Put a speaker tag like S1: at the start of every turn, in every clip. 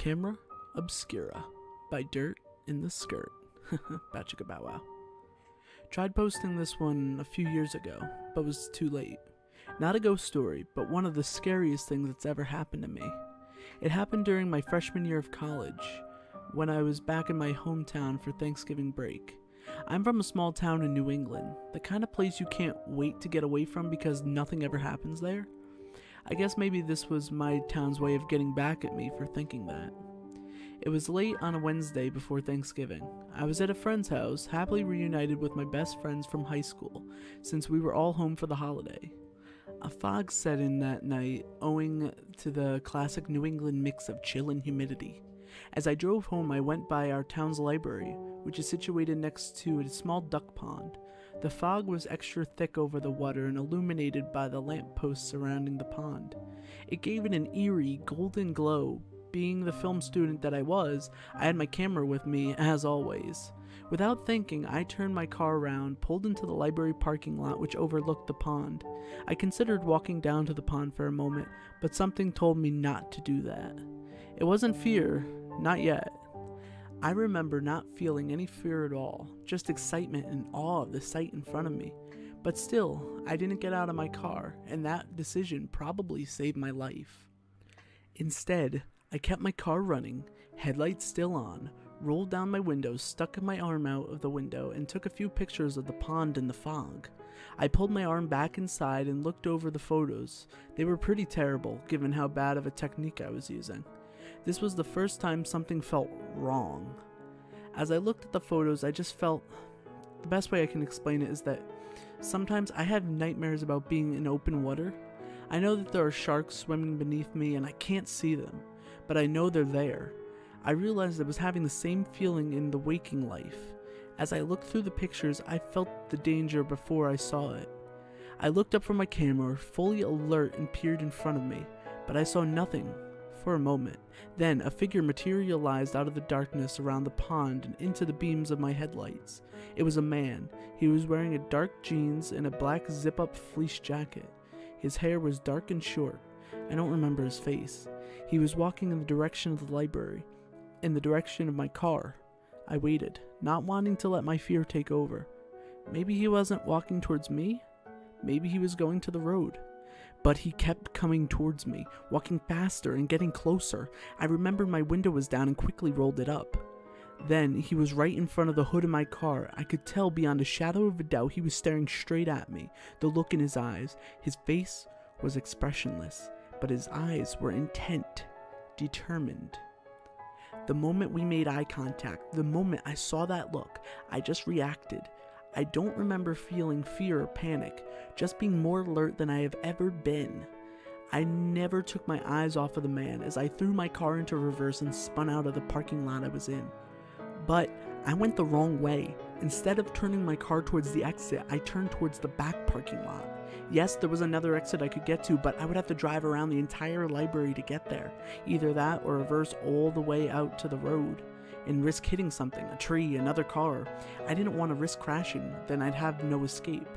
S1: Camera Obscura by Dirt in the Skirt. Bachika bow wow. Tried posting this one a few years ago, but was too late. Not a ghost story, but one of the scariest things that's ever happened to me. It happened during my freshman year of college, when I was back in my hometown for Thanksgiving break. I'm from a small town in New England, the kind of place you can't wait to get away from because nothing ever happens there. I guess maybe this was my town's way of getting back at me for thinking that. It was late on a Wednesday before Thanksgiving. I was at a friend's house, happily reunited with my best friends from high school, since we were all home for the holiday. A fog set in that night, owing to the classic New England mix of chill and humidity. As I drove home, I went by our town's library, which is situated next to a small duck pond. The fog was extra thick over the water and illuminated by the lampposts surrounding the pond. It gave it an eerie, golden glow. Being the film student that I was, I had my camera with me, as always. Without thinking, I turned my car around, pulled into the library parking lot which overlooked the pond. I considered walking down to the pond for a moment, but something told me not to do that. It wasn't fear, not yet. I remember not feeling any fear at all, just excitement and awe of the sight in front of me. But still, I didn't get out of my car, and that decision probably saved my life. Instead, I kept my car running, headlights still on, rolled down my window, stuck my arm out of the window, and took a few pictures of the pond in the fog. I pulled my arm back inside and looked over the photos. They were pretty terrible, given how bad of a technique I was using. This was the first time something felt wrong. As I looked at the photos, I just felt... The best way I can explain it is that sometimes I have nightmares about being in open water. I know that there are sharks swimming beneath me and I can't see them, but I know they're there. I realized I was having the same feeling in the waking life. As I looked through the pictures, I felt the danger before I saw it. I looked up from my camera, fully alert, and peered in front of me, but I saw nothing. For a moment. Then a figure materialized out of the darkness around the pond and into the beams of my headlights. It was a man. He was wearing a dark jeans and a black zip-up fleece jacket. His hair was dark and short. I don't remember his face. He was walking in the direction of the library, in the direction of my car. I waited, not wanting to let my fear take over. Maybe he wasn't walking towards me? Maybe he was going to the road. But he kept coming towards me, walking faster and getting closer. I remembered my window was down and quickly rolled it up. Then he was right in front of the hood of my car. I could tell beyond a shadow of a doubt he was staring straight at me, the look in his eyes. His face was expressionless, but his eyes were intent, determined. The moment we made eye contact, the moment I saw that look, I just reacted. I don't remember feeling fear or panic, just being more alert than I have ever been. I never took my eyes off of the man as I threw my car into reverse and spun out of the parking lot I was in. But I went the wrong way. Instead of turning my car towards the exit, I turned towards the back parking lot. Yes, there was another exit I could get to, but I would have to drive around the entire library to get there. Either that or reverse all the way out to the road and risk hitting something, a tree, another car. I didn't want to risk crashing, then I'd have no escape.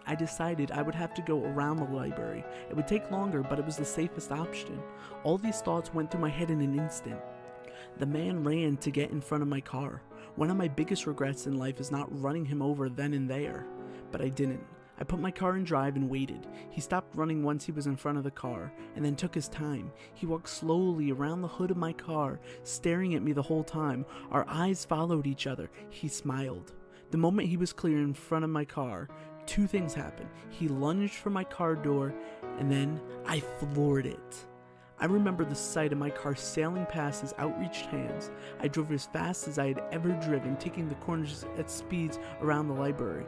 S1: I decided I would have to go around the library. It would take longer, but it was the safest option. All these thoughts went through my head in an instant. The man ran to get in front of my car. One of my biggest regrets in life is not running him over then and there, but I didn't. I put my car in drive and waited. He stopped running once he was in front of the car, and then took his time. He walked slowly around the hood of my car, staring at me the whole time. Our eyes followed each other. He smiled. The moment he was clear in front of my car, two things happened. He lunged for my car door, and then I floored it. I remember the sight of my car sailing past his outreached hands. I drove as fast as I had ever driven, taking the corners at speeds around the library.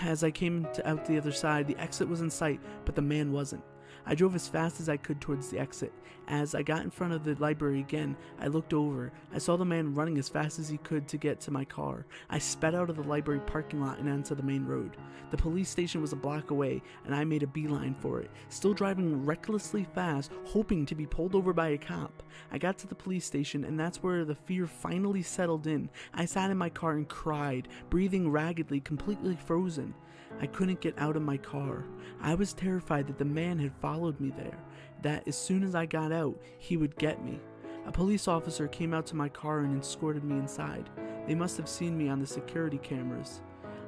S1: As I came out the other side, the exit was in sight, but the man wasn't. I drove as fast as I could towards the exit. As I got in front of the library again, I looked over. I saw the man running as fast as he could to get to my car. I sped out of the library parking lot and onto the main road. The police station was a block away, and I made a beeline for it, still driving recklessly fast, hoping to be pulled over by a cop. I got to the police station, and that's where the fear finally settled in. I sat in my car and cried, breathing raggedly, completely frozen. I couldn't get out of my car. I was terrified that the man had followed me there, that as soon as I got out, he would get me. A police officer came out to my car and escorted me inside. They must have seen me on the security cameras.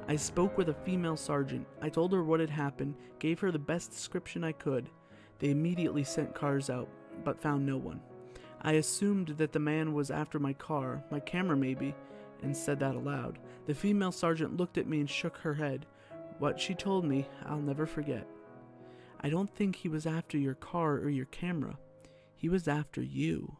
S1: I spoke with a female sergeant. I told her what had happened, gave her the best description I could. They immediately sent cars out, but found no one. I assumed that the man was after my car, my camera maybe, and said that aloud. The female sergeant looked at me and shook her head. What she told me, I'll never forget. I don't think he was after your car or your camera. He was after you.